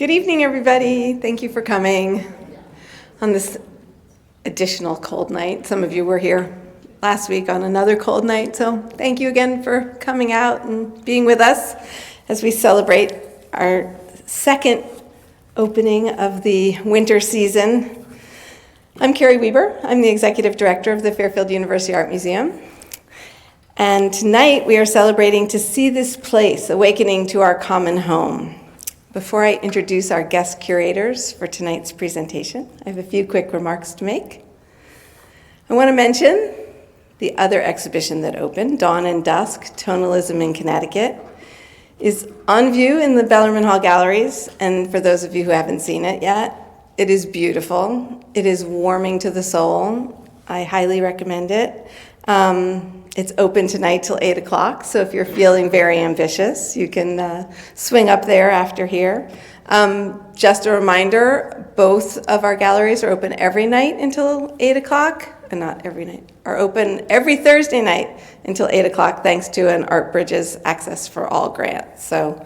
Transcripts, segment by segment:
Good evening, everybody. Thank you for coming on this additional cold night. Some of you were here last week on another cold night, so thank you again for coming out and being with us as we celebrate our second opening of the winter season. I'm Carrie Weber. I'm the Executive Director of the Fairfield University Art Museum. And tonight we are celebrating To See This Place, Awakening to Our Common Home. Before I introduce our guest curators for tonight's presentation, I have a few quick remarks to make. I want to mention the other exhibition that opened, Dawn and Dusk, Tonalism in Connecticut, is on view in the Bellarmine Hall galleries, and for those of you who haven't seen it yet, it is beautiful. It is warming to the soul. I highly recommend it. It's open tonight till 8 o'clock, so if you're feeling very ambitious, you can swing up there after here. Just a reminder, both of our galleries are open every night until 8 o'clock, and not every night, are open every Thursday night until 8 o'clock, thanks to an Art Bridges Access for All grant. So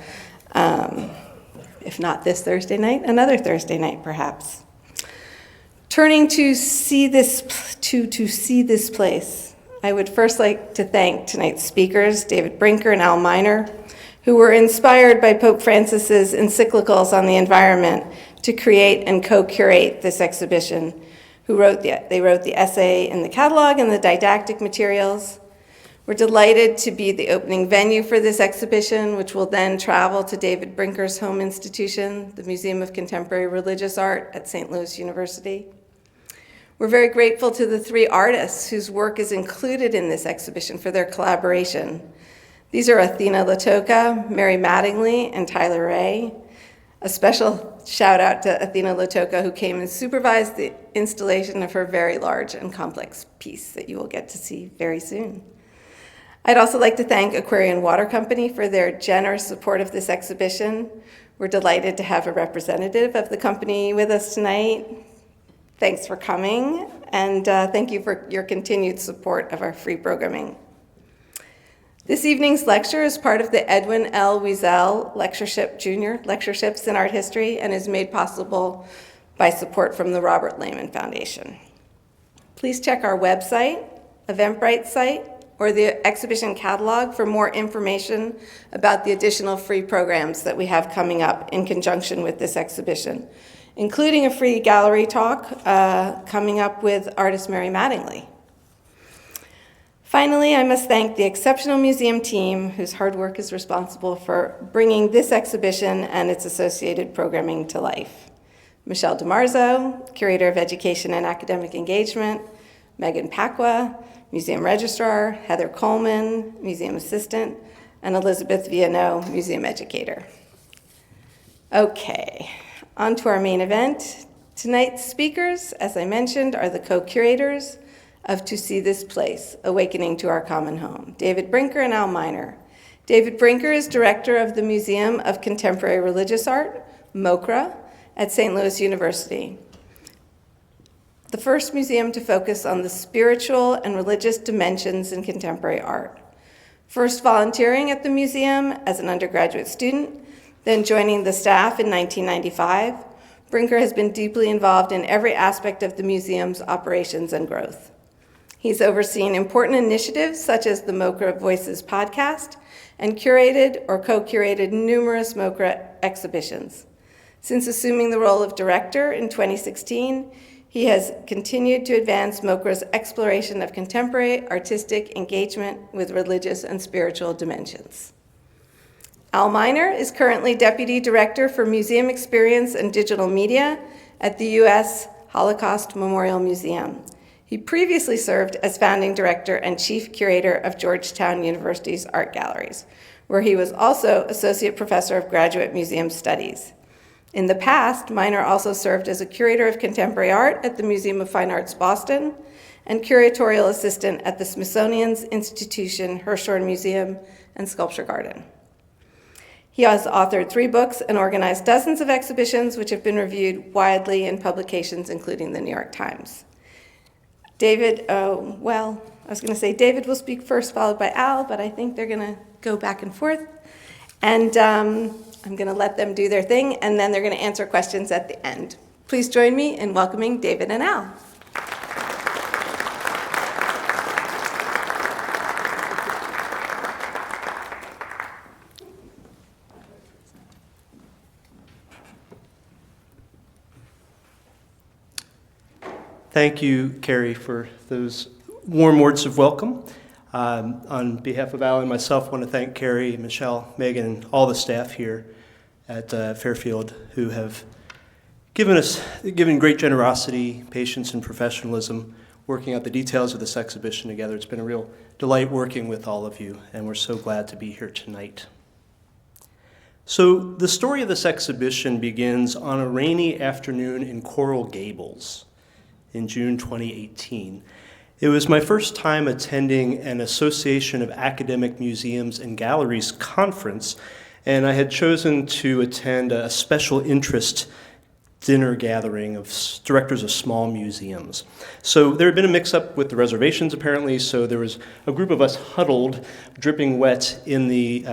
if not this Thursday night, another Thursday night perhaps. Turning to see this place, I would first like to thank tonight's speakers, David Brinker and Al Miner, who were inspired by Pope Francis's encyclicals on the environment to create and co-curate this exhibition. They wrote the essay in the catalog and the didactic materials. We're delighted to be the opening venue for this exhibition, which will then travel to David Brinker's home institution, the Museum of Contemporary Religious Art at St. Louis University. We're very grateful to the three artists whose work is included in this exhibition for their collaboration. These are Athena LaTocha, Mary Mattingly, and Tyler Rai. A special shout out to Athena LaTocha, who came and supervised the installation of her very large and complex piece that you will get to see very soon. I'd also like to thank Aquarian Water Company for their generous support of this exhibition. We're delighted to have a representative of the company with us tonight. Thanks for coming, and thank you for your continued support of our free programming. This evening's lecture is part of the Edwin L. Wiesel Lectureship Junior Lectureships in Art History and is made possible by support from the Robert Lehman Foundation. Please check our website, Eventbrite site, or the exhibition catalog for more information about the additional free programs that we have coming up in conjunction with this exhibition, including a free gallery talk coming up with artist Mary Mattingly. Finally, I must thank the exceptional museum team whose hard work is responsible for bringing this exhibition and its associated programming to life. Michelle DiMarzo, Curator of Education and Academic Engagement, Megan Pacwa, Museum Registrar, Heather Coleman, Museum Assistant, and Elizabeth Viano, Museum Educator. Okay. On to our main event. Tonight's speakers, as I mentioned, are the co-curators of To See This Place, Awakening to Our Common Home, David Brinker and Al Miner. David Brinker is director of the Museum of Contemporary Religious Art, MOCRA, at St. Louis University, the first museum to focus on the spiritual and religious dimensions in contemporary art. First volunteering at the museum as an undergraduate student, then joining the staff in 1995, Brinker has been deeply involved in every aspect of the museum's operations and growth. He's overseen important initiatives such as the MOCRA Voices podcast and curated or co-curated numerous MOCRA exhibitions. Since assuming the role of director in 2016, he has continued to advance MOCRA's exploration of contemporary artistic engagement with religious and spiritual dimensions. Al Miner is currently Deputy Director for Museum Experience and Digital Media at the U.S. Holocaust Memorial Museum. He previously served as Founding Director and Chief Curator of Georgetown University's Art Galleries, where he was also Associate Professor of Graduate Museum Studies. In the past, Miner also served as a Curator of Contemporary Art at the Museum of Fine Arts Boston and Curatorial Assistant at the Smithsonian's Institution Hirshhorn Museum and Sculpture Garden. He has authored 3 books and organized dozens of exhibitions which have been reviewed widely in publications including the New York Times. David will speak first, followed by Al, but I think they're going to go back and forth. And I'm going to let them do their thing, and then they're going to answer questions at the end. Please join me in welcoming David and Al. Thank you, Carrie, for those warm words of welcome. On behalf of Al and myself, I want to thank Carrie, Michelle, Megan, and all the staff here at Fairfield who have given great generosity, patience, and professionalism working out the details of this exhibition together. It's been a real delight working with all of you, and we're so glad to be here tonight. So the story of this exhibition begins on a rainy afternoon in Coral Gables in June 2018. It was my first time attending an Association of Academic Museums and Galleries conference, and I had chosen to attend a special interest dinner gathering of directors of small museums. So there had been a mix-up with the reservations, apparently, so there was a group of us huddled, dripping wet in the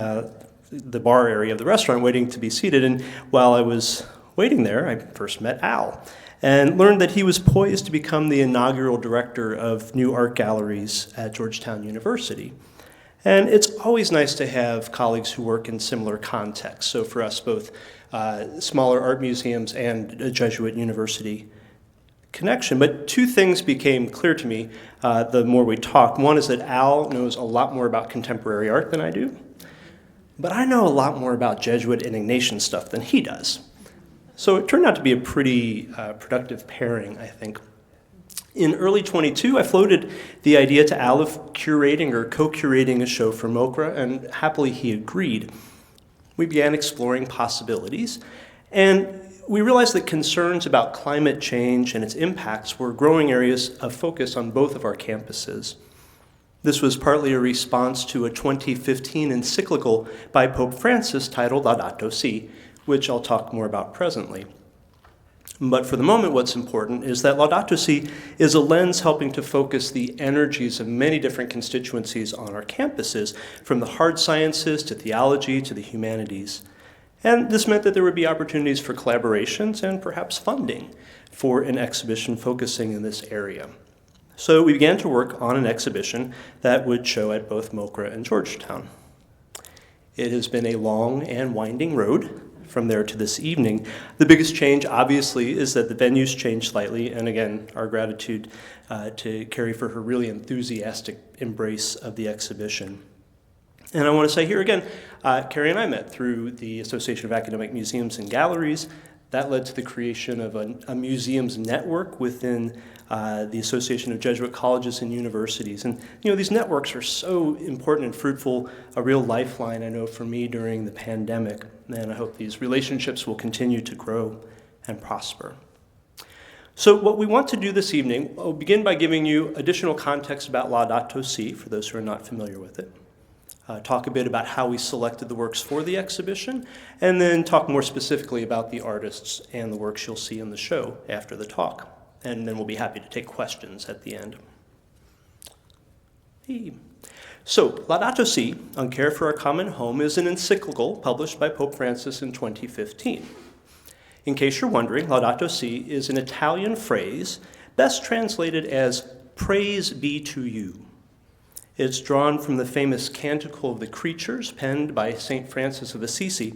bar area of the restaurant waiting to be seated, and while I was waiting there, I first met Al, and learned that he was poised to become the inaugural director of new art galleries at Georgetown University. And it's always nice to have colleagues who work in similar contexts. So for us, both smaller art museums and a Jesuit university connection. But two things became clear to me the more we talked. One is that Al knows a lot more about contemporary art than I do, but I know a lot more about Jesuit and Ignatian stuff than he does. So it turned out to be a pretty productive pairing, I think. In early 22, I floated the idea to Al of curating or co-curating a show for MOCRA, and happily he agreed. We began exploring possibilities, and we realized that concerns about climate change and its impacts were growing areas of focus on both of our campuses. This was partly a response to a 2015 encyclical by Pope Francis titled Laudato Si, which I'll talk more about presently. But for the moment, what's important is that Laudato Si is a lens helping to focus the energies of many different constituencies on our campuses, from the hard sciences to theology to the humanities. And this meant that there would be opportunities for collaborations and perhaps funding for an exhibition focusing in this area. So we began to work on an exhibition that would show at both MOCRA and Georgetown. It has been a long and winding road from there to this evening. The biggest change, obviously, is that the venue's changed slightly, and again, our gratitude to Carrie for her really enthusiastic embrace of the exhibition. And I want to say here again, Carrie and I met through the Association of Academic Museums and Galleries. That led to the creation of a museums network within the Association of Jesuit Colleges and Universities. And these networks are so important and fruitful, a real lifeline, I know, for me during the pandemic. And I hope these relationships will continue to grow and prosper. So what we want to do this evening, I'll begin by giving you additional context about Laudato Si, for those who are not familiar with it. Talk a bit about how we selected the works for the exhibition, and then talk more specifically about the artists and the works you'll see in the show after the talk. And then we'll be happy to take questions at the end. So, Laudato Si, On Care for Our Common Home, is an encyclical published by Pope Francis in 2015. In case you're wondering, Laudato Si is an Italian phrase best translated as "praise be to you." It's drawn from the famous Canticle of the Creatures, penned by St. Francis of Assisi.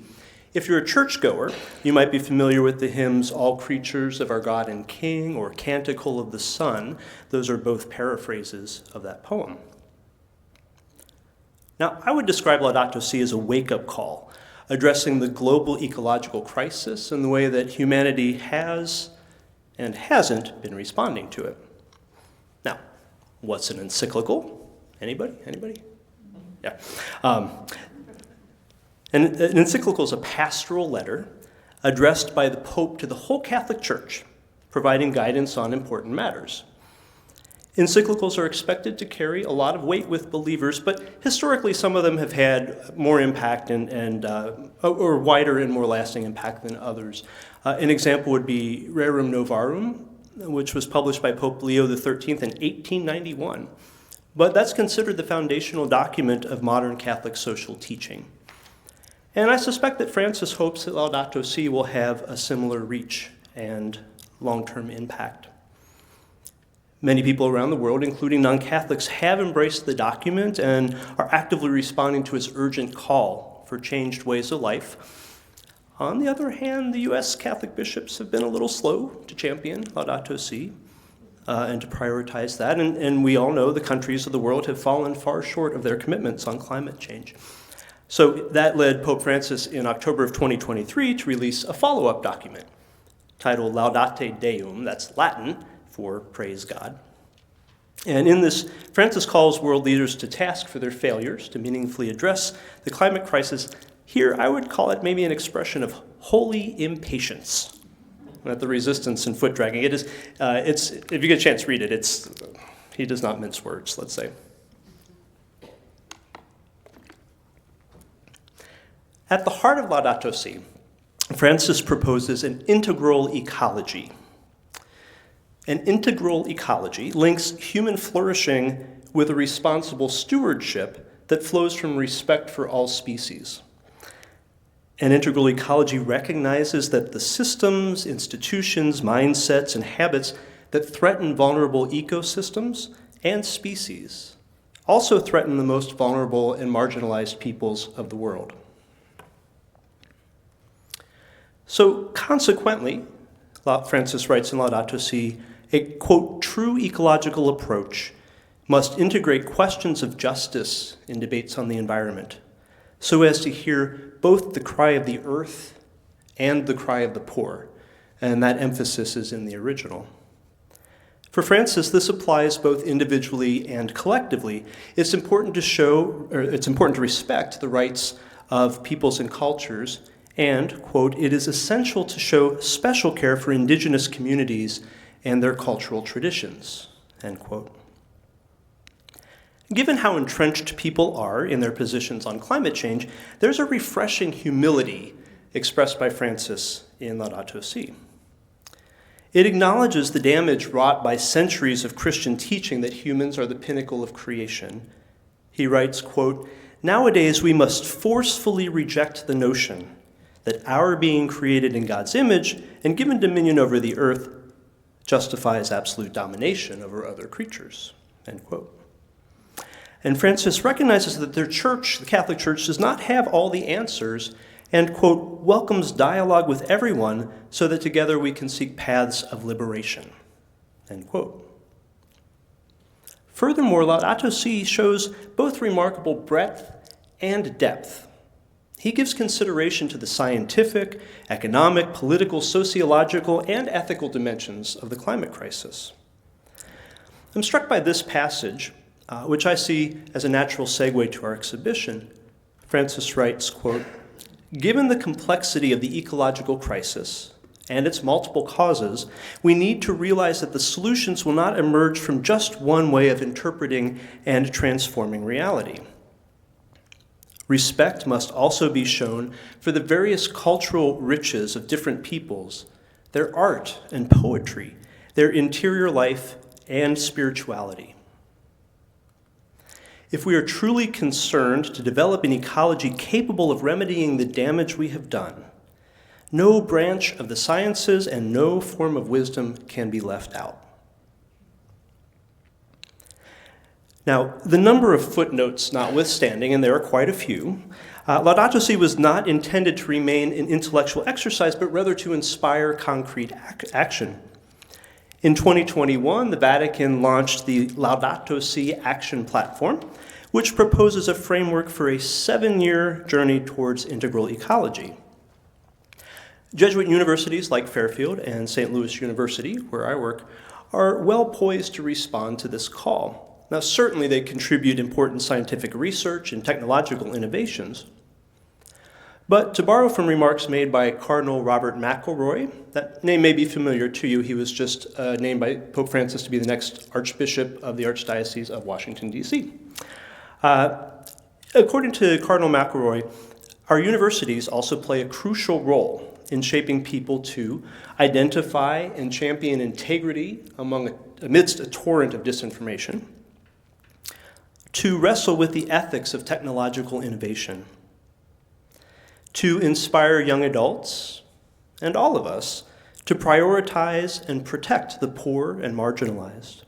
If you're a churchgoer, you might be familiar with the hymns All Creatures of Our God and King or Canticle of the Sun. Those are both paraphrases of that poem. Now, I would describe Laudato Si as a wake-up call, addressing the global ecological crisis and the way that humanity has and hasn't been responding to it. Now, what's an encyclical? Anybody? Yeah. An encyclical is a pastoral letter addressed by the Pope to the whole Catholic Church, providing guidance on important matters. Encyclicals are expected to carry a lot of weight with believers, but historically some of them have had more impact or wider and more lasting impact than others. An example would be Rerum Novarum, which was published by Pope Leo XIII in 1891. But that's considered the foundational document of modern Catholic social teaching. And I suspect that Francis hopes that Laudato Si will have a similar reach and long-term impact. Many people around the world, including non-Catholics, have embraced the document and are actively responding to its urgent call for changed ways of life. On the other hand, the U.S. Catholic bishops have been a little slow to champion Laudato Si and to prioritize that, and we all know the countries of the world have fallen far short of their commitments on climate change. So that led Pope Francis in October of 2023 to release a follow-up document titled Laudate Deum, that's Latin for praise God. And in this, Francis calls world leaders to task for their failures to meaningfully address the climate crisis. Here, I would call it maybe an expression of holy impatience, not the resistance and foot dragging. It is, if you get a chance to read it, he does not mince words, let's say. At the heart of Laudato Si, Francis proposes an integral ecology. An integral ecology links human flourishing with a responsible stewardship that flows from respect for all species. An integral ecology recognizes that the systems, institutions, mindsets, and habits that threaten vulnerable ecosystems and species also threaten the most vulnerable and marginalized peoples of the world. So consequently, Francis writes in Laudato Si, a, quote, true ecological approach must integrate questions of justice in debates on the environment, so as to hear both the cry of the earth and the cry of the poor, and that emphasis is in the original. For Francis, this applies both individually and collectively. It's important to respect the rights of peoples and cultures, and, quote, it is essential to show special care for indigenous communities and their cultural traditions, end quote. Given how entrenched people are in their positions on climate change, there's a refreshing humility expressed by Francis in Laudato Si. It acknowledges the damage wrought by centuries of Christian teaching that humans are the pinnacle of creation. He writes, quote, nowadays we must forcefully reject the notion that our being created in God's image and given dominion over the earth justifies absolute domination over other creatures, end quote. And Francis recognizes that their church, the Catholic Church, does not have all the answers and, quote, welcomes dialogue with everyone so that together we can seek paths of liberation, end quote. Furthermore, Laudato Si shows both remarkable breadth and depth. He gives consideration to the scientific, economic, political, sociological, and ethical dimensions of the climate crisis. I'm struck by this passage, which I see as a natural segue to our exhibition. Francis writes, quote, given the complexity of the ecological crisis and its multiple causes, we need to realize that the solutions will not emerge from just one way of interpreting and transforming reality. Respect must also be shown for the various cultural riches of different peoples, their art and poetry, their interior life and spirituality. If we are truly concerned to develop an ecology capable of remedying the damage we have done, no branch of the sciences and no form of wisdom can be left out. Now, the number of footnotes notwithstanding, and there are quite a few, Laudato Si was not intended to remain an intellectual exercise, but rather to inspire concrete action. In 2021, the Vatican launched the Laudato Si Action Platform, which proposes a framework for a 7-year journey towards integral ecology. Jesuit universities like Fairfield and St. Louis University, where I work, are well poised to respond to this call. Now, certainly they contribute important scientific research and technological innovations. But to borrow from remarks made by Cardinal Robert McElroy, that name may be familiar to you. He was just named by Pope Francis to be the next Archbishop of the Archdiocese of Washington, D.C. According to Cardinal McElroy, our universities also play a crucial role in shaping people to identify and champion integrity amidst a torrent of disinformation, to wrestle with the ethics of technological innovation, to inspire young adults and all of us to prioritize and protect the poor and marginalized.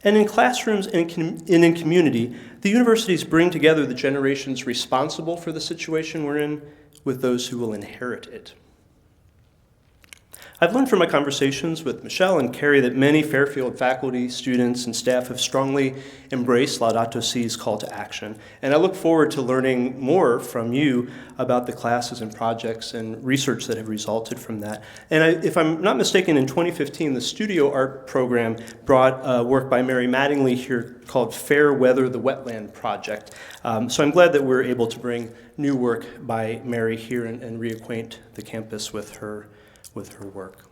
And in classrooms and in community, the universities bring together the generations responsible for the situation we're in with those who will inherit it. I've learned from my conversations with Michelle and Carrie that many Fairfield faculty, students, and staff have strongly embraced Laudato Si's call to action. And I look forward to learning more from you about the classes and projects and research that have resulted from that. And if I'm not mistaken, in 2015, the Studio Art program brought work by Mary Mattingly here called Fair Weather the Wetland Project. So I'm glad that we're able to bring new work by Mary here and reacquaint the campus with her work.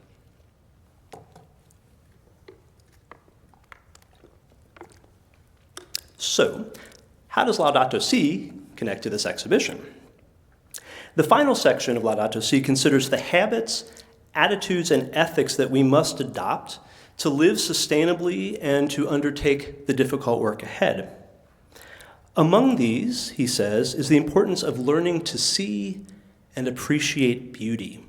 So, how does Laudato Si connect to this exhibition? The final section of Laudato Si considers the habits, attitudes, and ethics that we must adopt to live sustainably and to undertake the difficult work ahead. Among these, he says, is the importance of learning to see and appreciate beauty.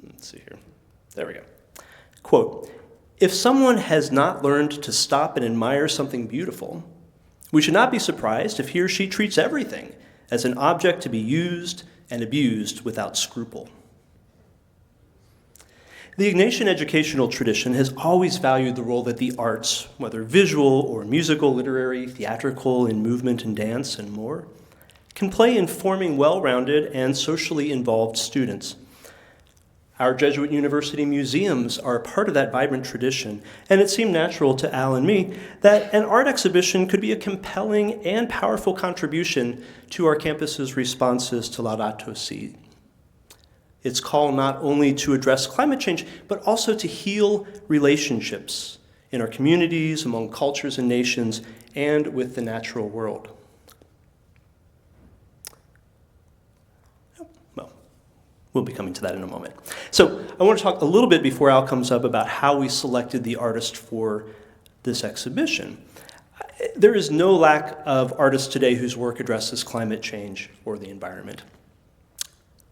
Let's see here. There we go. Quote, "If someone has not learned to stop and admire something beautiful, we should not be surprised if he or she treats everything as an object to be used and abused without scruple." The Ignatian educational tradition has always valued the role that the arts, whether visual or musical, literary, theatrical, in movement and dance, and more, can play in forming well-rounded and socially involved students. Our Jesuit university museums are a part of that vibrant tradition, and it seemed natural to Al and me that an art exhibition could be a compelling and powerful contribution to our campus's responses to Laudato Si. Its call not only to address climate change, but also to heal relationships in our communities, among cultures and nations, and with the natural world. We'll be coming to that in a moment. So I want to talk a little bit before Al comes up about how we selected the artist for this exhibition. There is no lack of artists today whose work addresses climate change or the environment.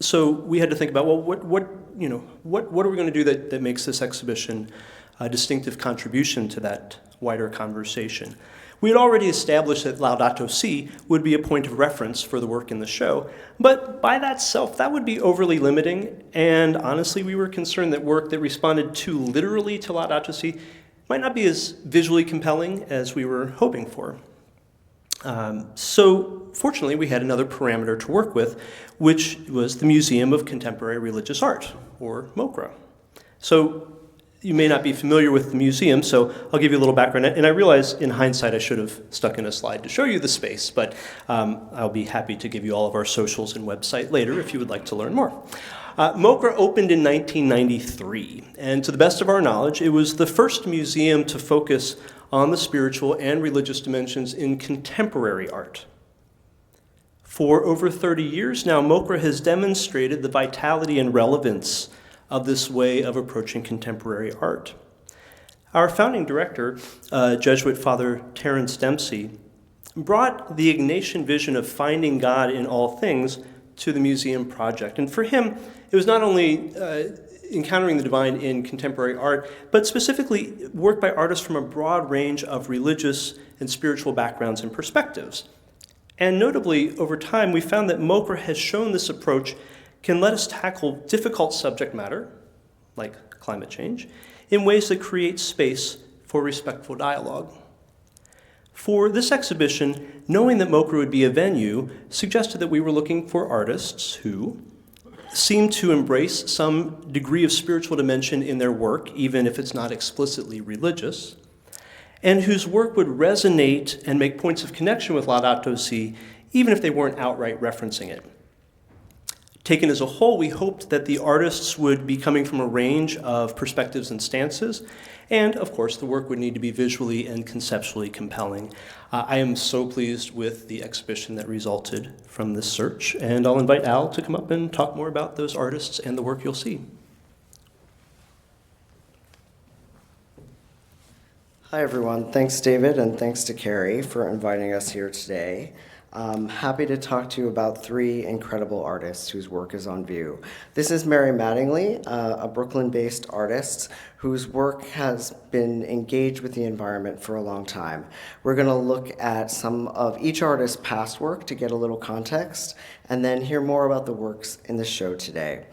So we had to think about, well, what are we going to do that makes this exhibition a distinctive contribution to that wider conversation? We had already established that Laudato Si would be a point of reference for the work in the show, but by that self, that would be overly limiting, and honestly, we were concerned that work that responded too literally to Laudato Si might not be as visually compelling as we were hoping for. So fortunately, we had another parameter to work with, which was the Museum of Contemporary Religious Art, or MOCRA. So you may not be familiar with the museum, so I'll give you a little background. And I realize in hindsight I should have stuck in a slide to show you the space, but I'll be happy to give you all of our socials and website later if you would like to learn more. MOCRA opened in 1993, and to the best of our knowledge, it was the first museum to focus on the spiritual and religious dimensions in contemporary art. For over 30 years now, MOCRA has demonstrated the vitality and relevance of this way of approaching contemporary art. Our founding director, Jesuit Father Terence Dempsey, brought the Ignatian vision of finding God in all things to the museum project. And for him, it was not only encountering the divine in contemporary art, but specifically work by artists from a broad range of religious and spiritual backgrounds and perspectives. And notably, over time, we found that MOCRA has shown this approach can let us tackle difficult subject matter, like climate change, in ways that create space for respectful dialogue. For this exhibition, knowing that MOCRA would be a venue suggested that we were looking for artists who seemed to embrace some degree of spiritual dimension in their work, even if it's not explicitly religious, and whose work would resonate and make points of connection with Laudato Si, even if they weren't outright referencing it. Taken as a whole, we hoped that the artists would be coming from a range of perspectives and stances, and of course, the work would need to be visually and conceptually compelling. I am so pleased with the exhibition that resulted from this search, and I'll invite Al to come up and talk more about those artists and the work you'll see. Hi, everyone. Thanks, David, and thanks to Carrie for inviting us here today. I'm happy to talk to you about three incredible artists whose work is on view. This is Mary Mattingly, a Brooklyn-based artist whose work has been engaged with the environment for a long time. We're going to look at some of each artist's past work to get a little context, and then hear more about the works in the show today.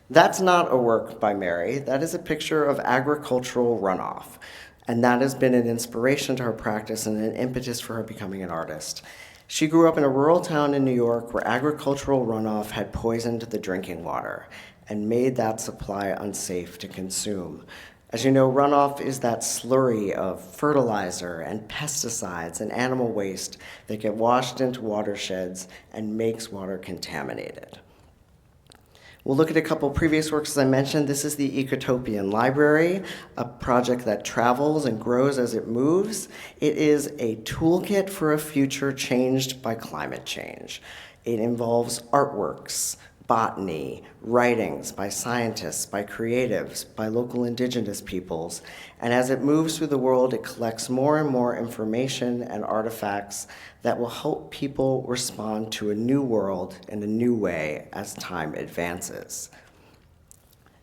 That's not a work by Mary. That is a picture of agricultural runoff, and that has been an inspiration to her practice and an impetus for her becoming an artist. She grew up in a rural town in New York where agricultural runoff had poisoned the drinking water and made that supply unsafe to consume. As you know, runoff is that slurry of fertilizer and pesticides and animal waste that get washed into watersheds and makes water contaminated. We'll look at a couple previous works, as I mentioned. This is the Ecotopian Library, a project that travels and grows as it moves. It is a toolkit for a future changed by climate change. It involves artworks, botany, writings by scientists, by creatives, by local indigenous peoples. And as it moves through the world, it collects more and more information and artifacts that will help people respond to a new world in a new way as time advances.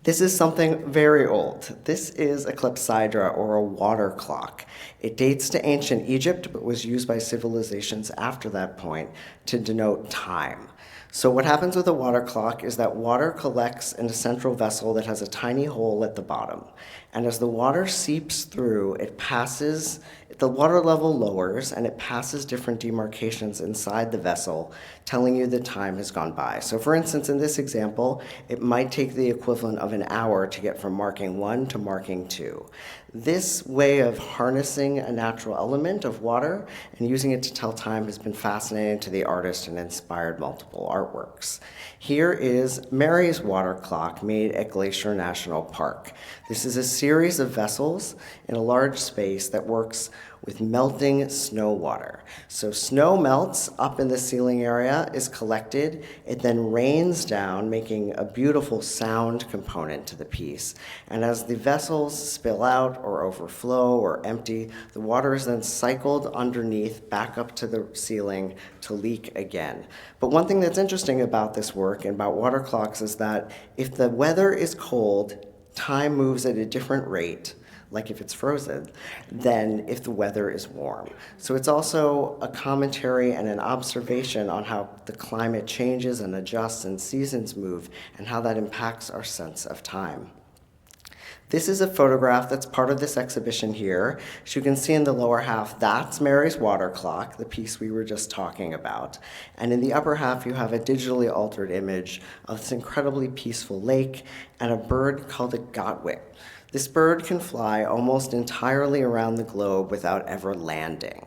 This is something very old. This is a clepsydra, or a water clock. It dates to ancient Egypt, but was used by civilizations after that point to denote time. So what happens with a water clock is that water collects in a central vessel that has a tiny hole at the bottom. And as the water seeps through, the water level lowers and it passes different demarcations inside the vessel, telling you that time has gone by. So for instance, in this example, it might take the equivalent of an hour to get from marking 1 to marking 2. This way of harnessing a natural element of water and using it to tell time has been fascinating to the artist and inspired multiple artworks. Here is Mary's water clock made at Glacier National Park. This is a series of vessels in a large space that works with melting snow water. So snow melts up in the ceiling area, is collected, it then rains down, making a beautiful sound component to the piece. And as the vessels spill out or overflow or empty, the water is then cycled underneath back up to the ceiling to leak again. But one thing that's interesting about this work and about water clocks is that if the weather is cold, time moves at a different rate, like if it's frozen, than if the weather is warm. So it's also a commentary and an observation on how the climate changes and adjusts and seasons move and how that impacts our sense of time. This is a photograph that's part of this exhibition here. As you can see in the lower half, that's Mary's water clock, the piece we were just talking about. And in the upper half, you have a digitally altered image of this incredibly peaceful lake and a bird called a godwit. This bird can fly almost entirely around the globe without ever landing.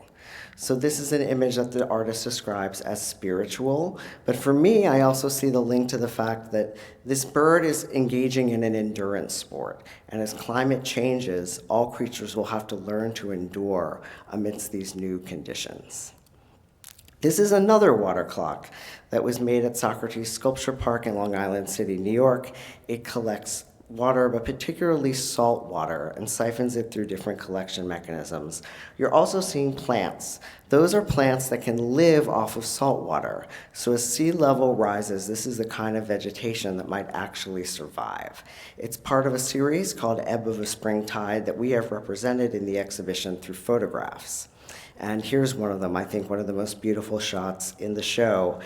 So this is an image that the artist describes as spiritual. But for me, I also see the link to the fact that this bird is engaging in an endurance sport. And as climate changes, all creatures will have to learn to endure amidst these new conditions. This is another water clock that was made at Socrates Sculpture Park in Long Island City, New York. It collects water, but particularly salt water, and siphons it through different collection mechanisms. You're also seeing plants. Those are plants that can live off of salt water. So as sea level rises, this is the kind of vegetation that might actually survive. It's part of a series called Ebb of a Spring Tide that we have represented in the exhibition through photographs. And here's one of them, I think one of the most beautiful shots in the show.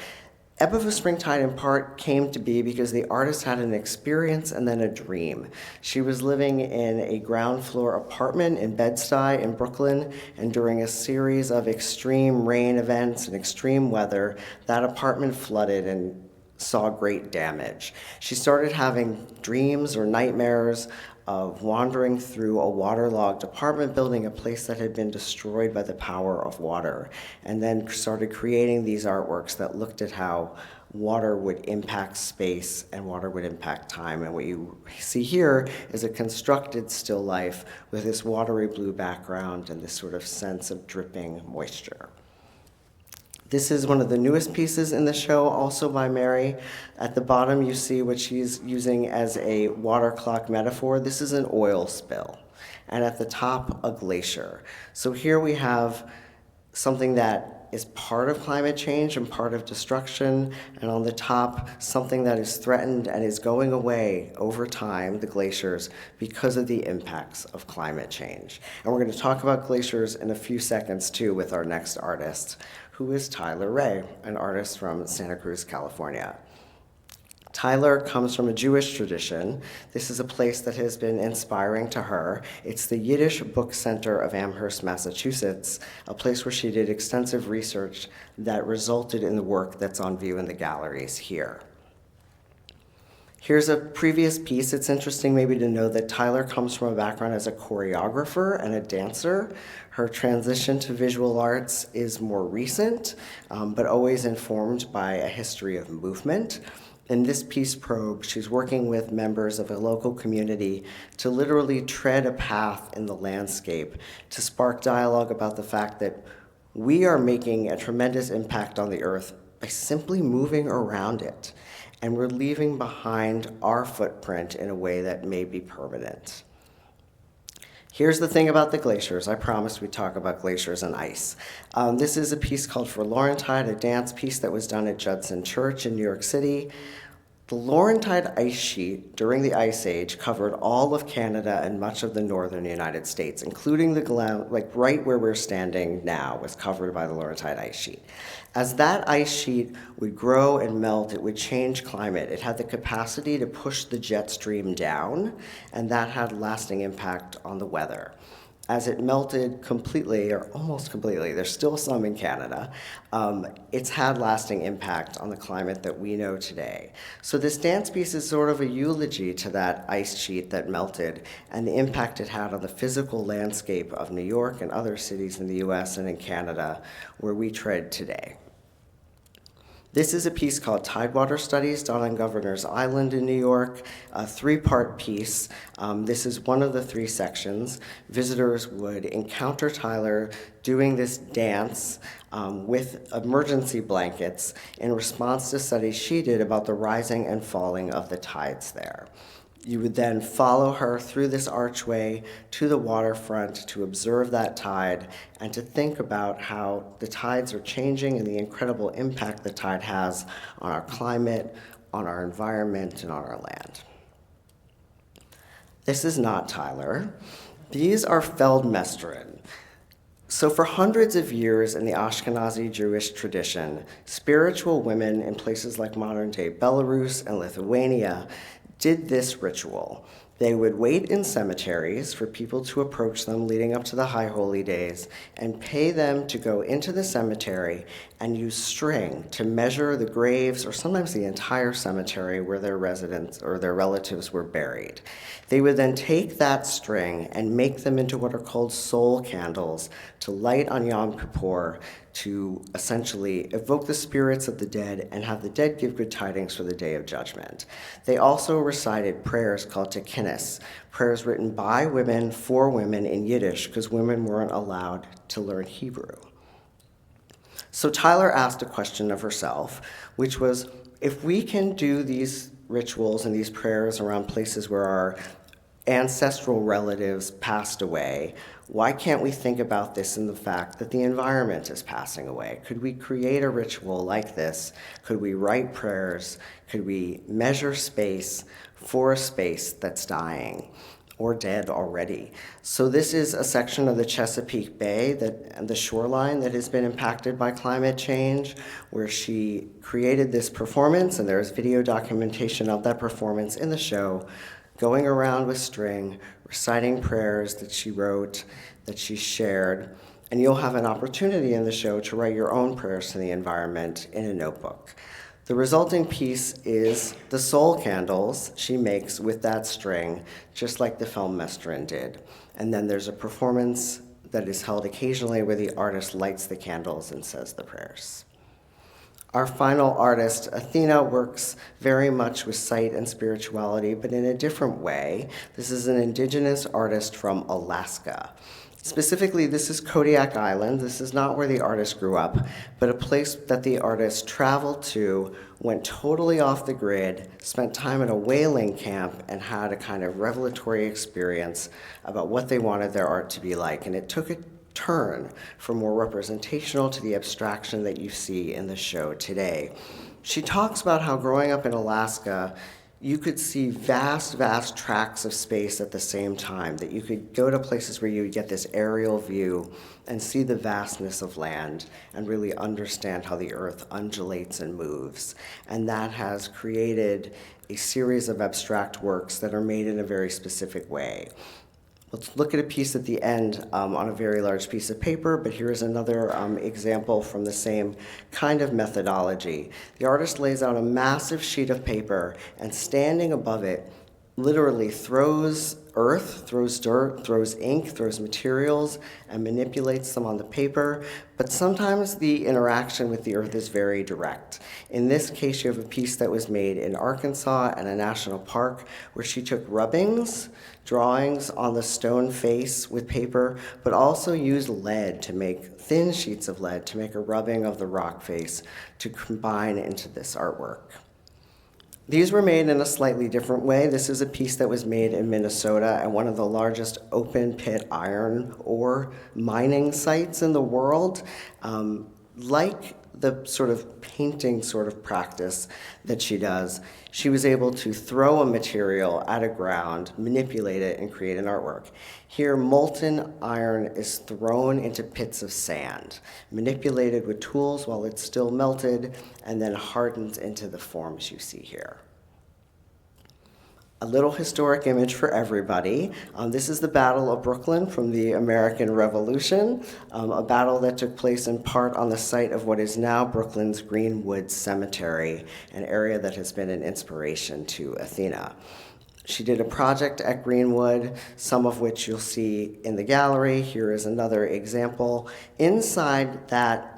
Ebb of a Spring Tide in part came to be because the artist had an experience and then a dream. She was living in a ground floor apartment in Bed-Stuy in Brooklyn, and during a series of extreme rain events and extreme weather, that apartment flooded and saw great damage. She started having dreams or nightmares of wandering through a waterlogged apartment building, a place that had been destroyed by the power of water, and then started creating these artworks that looked at how water would impact space and water would impact time. And what you see here is a constructed still life with this watery blue background and this sort of sense of dripping moisture. This is one of the newest pieces in the show, also by Mary. At the bottom, you see what she's using as a water clock metaphor. This is an oil spill. And at the top, a glacier. So here we have something that that is part of climate change and part of destruction, and on the top, something that is threatened and is going away over time, the glaciers, because of the impacts of climate change. And we're going to talk about glaciers in a few seconds, too, with our next artist, who is Tyler Rai, an artist from Santa Cruz, California. Tyler comes from a Jewish tradition. This is a place that has been inspiring to her. It's the Yiddish Book Center of Amherst, Massachusetts, a place where she did extensive research that resulted in the work that's on view in the galleries here. Here's a previous piece. It's interesting maybe to know that Tyler comes from a background as a choreographer and a dancer. Her transition to visual arts is more recent, but always informed by a history of movement. In this piece, Probe, she's working with members of a local community to literally tread a path in the landscape to spark dialogue about the fact that we are making a tremendous impact on the earth by simply moving around it. And we're leaving behind our footprint in a way that may be permanent. Here's the thing about the glaciers. I promised we'd talk about glaciers and ice. This is a piece called For Laurentide, a dance piece that was done at Judson Church in New York City. The Laurentide ice sheet during the Ice Age covered all of Canada and much of the northern United States, including the ground, like right where we're standing now, was covered by the Laurentide ice sheet. As that ice sheet would grow and melt, it would change climate. It had the capacity to push the jet stream down, and that had lasting impact on the weather. As it melted completely, or almost completely, there's still some in Canada, it's had lasting impact on the climate that we know today. So this dance piece is sort of a eulogy to that ice sheet that melted and the impact it had on the physical landscape of New York and other cities in the US and in Canada where we tread today. This is a piece called Tidewater Studies done on Governor's Island in New York, a three-part piece. This is one of the three sections. Visitors would encounter Tyler doing this dance with emergency blankets in response to studies she did about the rising and falling of the tides there. You would then follow her through this archway to the waterfront to observe that tide and to think about how the tides are changing and the incredible impact the tide has on our climate, on our environment, and on our land. This is not Tyler. These are feldmesteren. So for hundreds of years in the Ashkenazi Jewish tradition, spiritual women in places like modern-day Belarus and Lithuania did this ritual. They would wait in cemeteries for people to approach them leading up to the High Holy Days and pay them to go into the cemetery and use string to measure the graves or sometimes the entire cemetery where their residents or their relatives were buried. They would then take that string and make them into what are called soul candles to light on Yom Kippur to essentially evoke the spirits of the dead and have the dead give good tidings for the Day of Judgment. They also recited prayers called tekinis, prayers written by women for women in Yiddish because women weren't allowed to learn Hebrew. So Tyler asked a question of herself, which was, if we can do these rituals and these prayers around places where our ancestral relatives passed away, why can't we think about this in the fact that the environment is passing away? Could we create a ritual like this? Could we write prayers? Could we measure space for a space that's dying or dead already? So this is a section of the Chesapeake Bay and the shoreline that has been impacted by climate change, where she created this performance, and there's video documentation of that performance in the show, going around with string, reciting prayers that she wrote, that she shared, and you'll have an opportunity in the show to write your own prayers to the environment in a notebook. The resulting piece is the soul candles she makes with that string, just like the feldmesteren did. And then there's a performance that is held occasionally where the artist lights the candles and says the prayers. Our final artist, Athena, works very much with sight and spirituality, but in a different way. This is an indigenous artist from Alaska. Specifically, this is Kodiak Island. This is not where the artist grew up, but a place that the artist traveled to, went totally off the grid, spent time at a whaling camp, and had a kind of revelatory experience about what they wanted their art to be like. And it took turn from more representational to the abstraction that you see in the show today. She talks about how growing up in Alaska, you could see vast, vast tracts of space at the same time, that you could go to places where you would get this aerial view and see the vastness of land and really understand how the earth undulates and moves. And that has created a series of abstract works that are made in a very specific way. Let's look at a piece at the end on a very large piece of paper, but here's another example from the same kind of methodology. The artist lays out a massive sheet of paper and standing above it literally throws earth, throws dirt, throws ink, throws materials, and manipulates them on the paper. But sometimes the interaction with the earth is very direct. In this case, you have a piece that was made in Arkansas at a national park where she took rubbings, drawings on the stone face with paper, but also used lead to make thin sheets of lead to make a rubbing of the rock face to combine into this artwork. These were made in a slightly different way. This is a piece that was made in Minnesota at one of the largest open pit iron ore mining sites in the world. Like the sort of painting sort of practice that she does, she was able to throw a material at a ground, manipulate it, and create an artwork. Here, molten iron is thrown into pits of sand, manipulated with tools while it's still melted, and then hardened into the forms you see here. A little historic image for everybody. This is the Battle of Brooklyn from the American Revolution, a battle that took place in part on the site of what is now Brooklyn's Greenwood Cemetery, an area that has been an inspiration to Athena. She did a project at Greenwood, some of which you'll see in the gallery. Here is another example. Inside that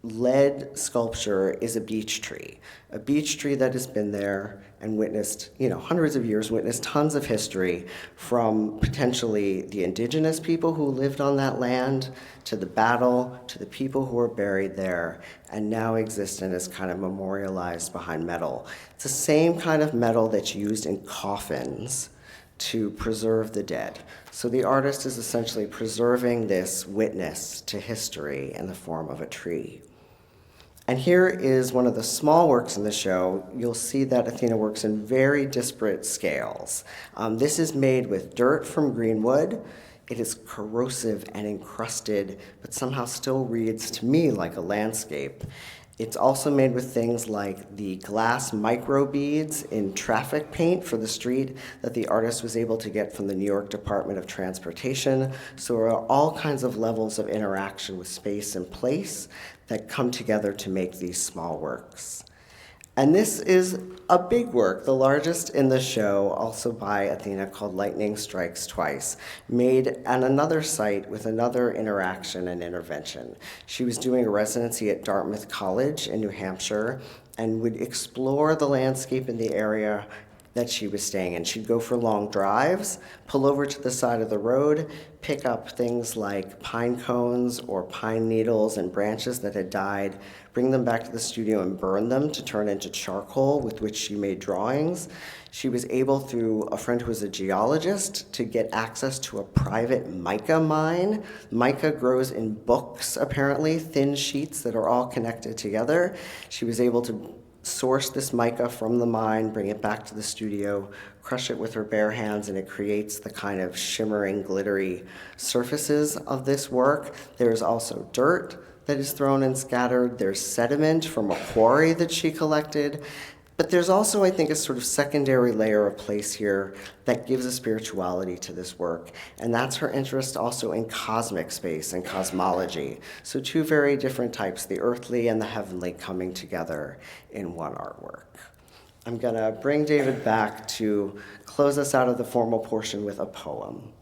lead sculpture is a beech tree that has been there and witnessed, hundreds of years, witnessed tons of history, from potentially the indigenous people who lived on that land, to the battle, to the people who were buried there, and now exist and is kind of memorialized behind metal. It's the same kind of metal that's used in coffins to preserve the dead. So the artist is essentially preserving this witness to history in the form of a tree. And here is one of the small works in the show. You'll see that Athena works in very disparate scales. This is made with dirt from Greenwood. It is corrosive and encrusted, but somehow still reads to me like a landscape. It's also made with things like the glass microbeads in traffic paint for the street that the artist was able to get from the New York Department of Transportation. So there are all kinds of levels of interaction with space and place that come together to make these small works. And this is a big work, the largest in the show, also by Athena, called Lightning Strikes Twice, made at another site with another interaction and intervention. She was doing a residency at Dartmouth College in New Hampshire and would explore the landscape in the area that she was staying in. She'd go for long drives, pull over to the side of the road, pick up things like pine cones or pine needles and branches that had died, bring them back to the studio and burn them to turn into charcoal with which she made drawings. She was able, through a friend who was a geologist, to get access to a private mica mine. Mica grows in books, apparently, thin sheets that are all connected together. She was able to source this mica from the mine, bring it back to the studio, crush it with her bare hands, and it creates the kind of shimmering, glittery surfaces of this work. There's also dirt that is thrown and scattered. There's sediment from a quarry that she collected. But there's also, I think, a sort of secondary layer of place here that gives a spirituality to this work. And that's her interest also in cosmic space and cosmology. So two very different types, the earthly and the heavenly, coming together in one artwork. I'm going to bring David back to close us out of the formal portion with a poem.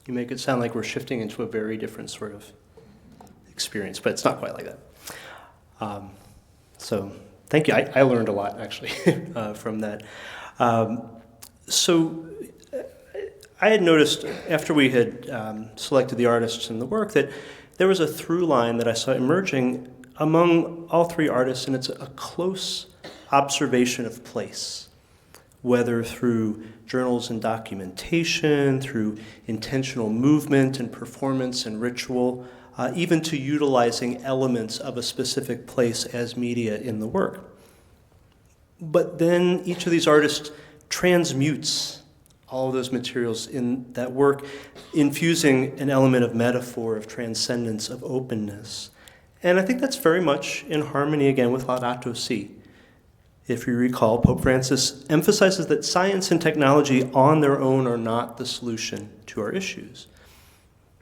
You make it sound like we're shifting into a very different sort of experience, but it's not quite like that. So thank you. I learned a lot, actually, from that. So I had noticed after we had selected the artists and the work that there was a through line that I saw emerging among all three artists, and it's a close observation of place, whether through journals and documentation, through intentional movement and performance and ritual, even to utilizing elements of a specific place as media in the work. But then each of these artists transmutes all of those materials in that work, infusing an element of metaphor, of transcendence, of openness. And I think that's very much in harmony again with Laudato Si. If you recall, Pope Francis emphasizes that science and technology on their own are not the solution to our issues,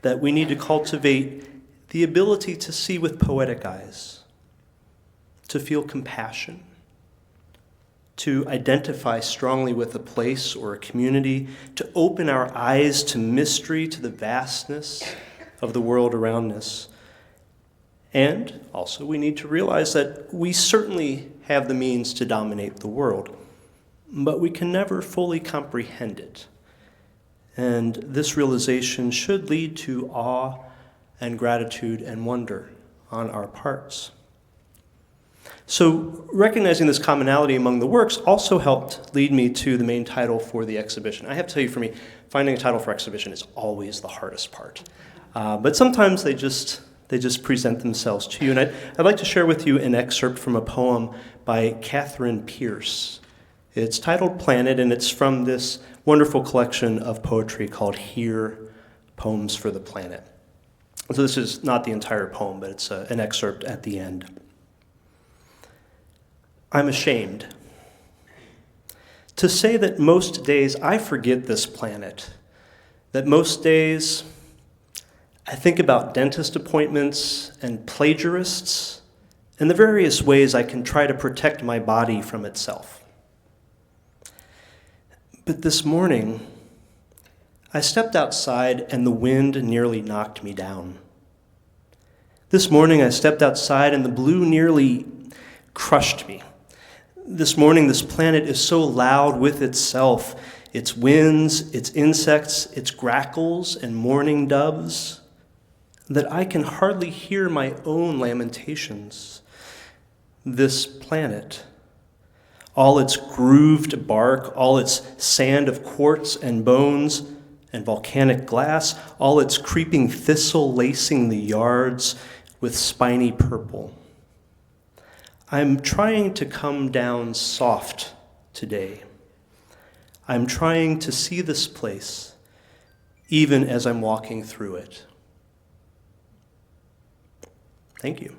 that we need to cultivate the ability to see with poetic eyes, to feel compassion, to identify strongly with a place or a community, to open our eyes to mystery, to the vastness of the world around us. And also we need to realize that we certainly have the means to dominate the world, but we can never fully comprehend it. And this realization should lead to awe and gratitude and wonder on our parts. So recognizing this commonality among the works also helped lead me to the main title for the exhibition. I have to tell you, for me, finding a title for exhibition is always the hardest part. But sometimes they just present themselves to you. And I'd like to share with you an excerpt from a poem by Catherine Pierce. It's titled Planet, and it's from this wonderful collection of poetry called Here, Poems for the Planet. So this is not the entire poem, but it's an excerpt at the end. I'm ashamed to say that most days I forget this planet, that most days I think about dentist appointments and plagiarists and the various ways I can try to protect my body from itself. But this morning, I stepped outside and the wind nearly knocked me down. This morning, I stepped outside and the blue nearly crushed me. This morning, this planet is so loud with itself, its winds, its insects, its grackles and mourning doves, that I can hardly hear my own lamentations. This planet, all its grooved bark, all its sand of quartz and bones and volcanic glass, all its creeping thistle lacing the yards with spiny purple. I'm trying to come down soft today. I'm trying to see this place, even as I'm walking through it. Thank you.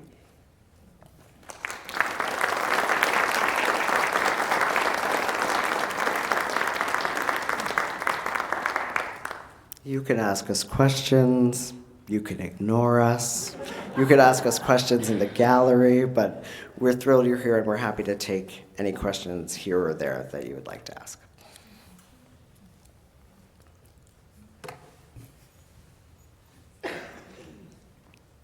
You can ask us questions. You can ignore us. You could ask us questions in the gallery, but we're thrilled you're here and we're happy to take any questions here or there that you would like to ask.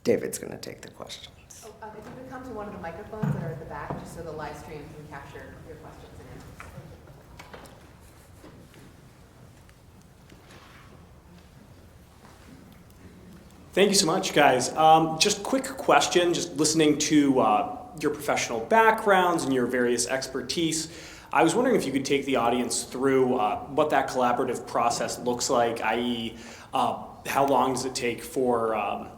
David's going to take the questions. If you could come to one of the microphones that are at the back, just so the live stream can capture your questions and answers. Thank you so much, guys. Just quick question, just listening to your professional backgrounds and your various expertise. I was wondering if you could take the audience through what that collaborative process looks like, i.e., how long does it take for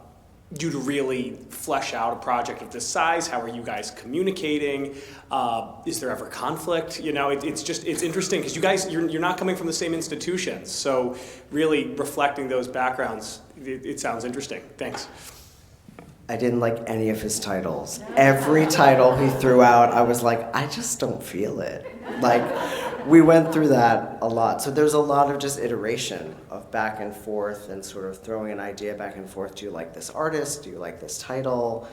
you to really flesh out a project of this size? How are you guys communicating? Is there ever conflict? You know, it's interesting because you guys, you're not coming from the same institutions. So really reflecting those backgrounds, it sounds interesting. Thanks. I didn't like any of his titles. Every title he threw out, I was like, I just don't feel it. Like, we went through that a lot. So there's a lot of just iteration of back and forth and sort of throwing an idea back and forth. Do you like this artist? Do you like this title?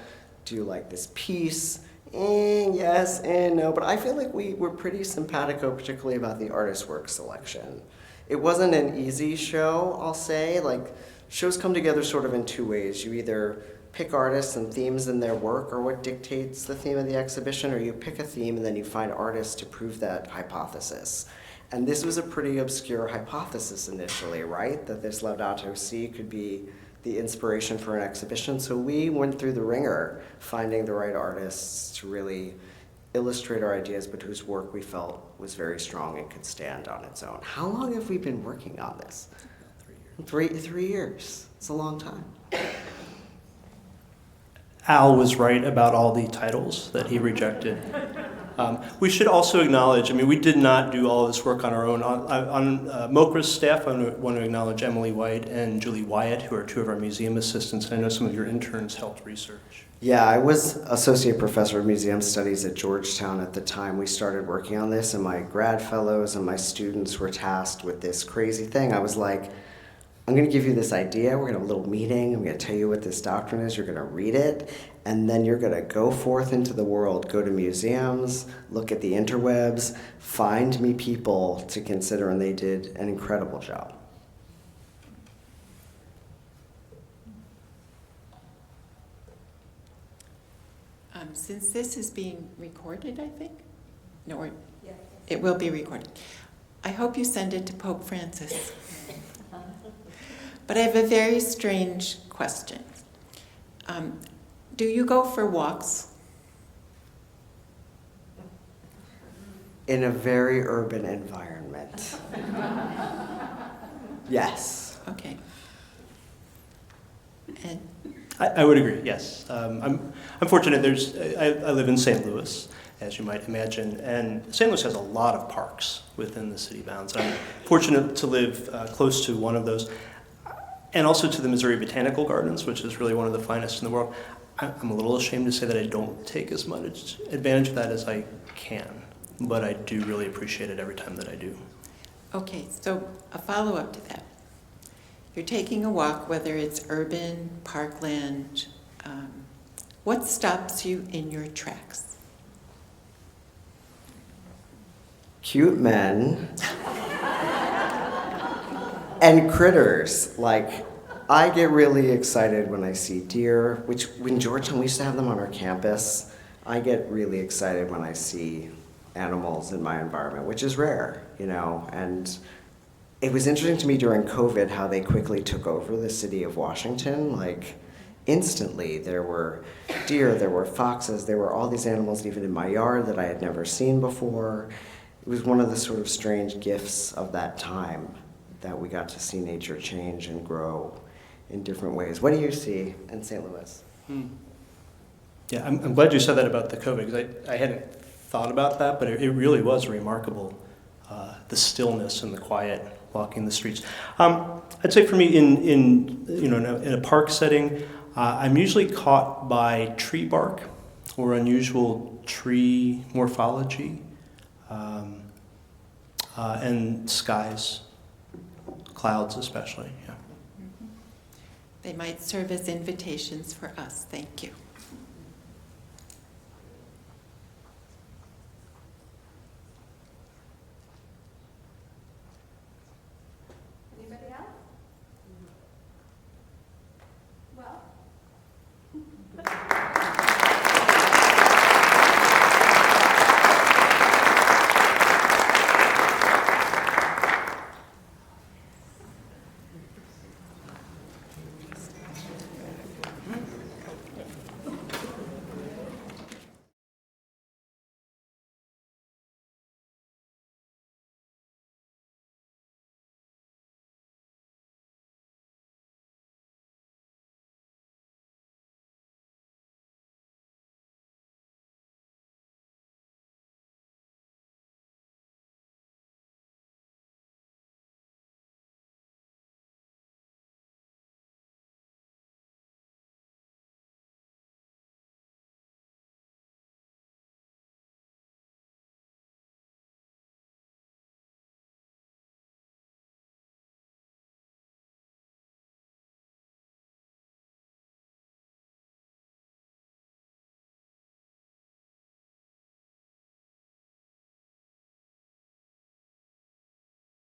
Do you like this piece? Yes and no. But I feel like we were pretty simpatico, particularly about the artist work selection. It wasn't an easy show, I'll say. Like, shows come together sort of in two ways. You either pick artists and themes in their work or what dictates the theme of the exhibition, or you pick a theme and then you find artists to prove that hypothesis. And this was a pretty obscure hypothesis initially, right? That this Laudato Si could be the inspiration for an exhibition. So we went through the ringer finding the right artists to really illustrator ideas, but whose work we felt was very strong and could stand on its own. How long have we been working on this? 3 years. 3 years. It's a long time. Al was right about all the titles that he rejected. We should also acknowledge, we did not do all of this work on our own. On MOCRA's staff, I want to acknowledge Emily White and Julie Wyatt, who are two of our museum assistants, and I know some of your interns helped research. Yeah, I was associate professor of museum studies at Georgetown at the time we started working on this, and my grad fellows and my students were tasked with this crazy thing. I was like, I'm going to give you this idea. We're going to have a little meeting. I'm going to tell you what this doctrine is. You're going to read it, and then you're going to go forth into the world, go to museums, look at the interwebs, find me people to consider, and they did an incredible job. Since this is being recorded, I think? No, it will be recorded. I hope you send it to Pope Francis. But I have a very strange question. Do you go for walks? In a very urban environment. Yes. Okay. And I would agree, yes. I'm fortunate. I live in St. Louis, as you might imagine, and St. Louis has a lot of parks within the city bounds. I'm fortunate to live close to one of those, and also to the Missouri Botanical Gardens, which is really one of the finest in the world. I'm a little ashamed to say that I don't take as much advantage of that as I can, but I do really appreciate it every time that I do. okay, so a follow-up to that. You're taking a walk, whether it's urban, parkland, what stops you in your tracks? Cute men and critters. Like, I get really excited when I see deer, which in Georgetown we used to have them on our campus. I get really excited when I see animals in my environment, which is rare, and it was interesting to me during COVID how they quickly took over the city of Washington. Like, instantly, there were deer, there were foxes, there were all these animals even in my yard that I had never seen before. It was one of the sort of strange gifts of that time that we got to see nature change and grow in different ways. What do you see in St. Louis? Yeah, I'm glad you said that about the COVID, because I hadn't thought about that, but it really was remarkable, the stillness and the quiet walking the streets. I'd say for me, in a park setting, I'm usually caught by tree bark or unusual tree morphology, and skies, clouds especially. Yeah. They might serve as invitations for us. Thank you.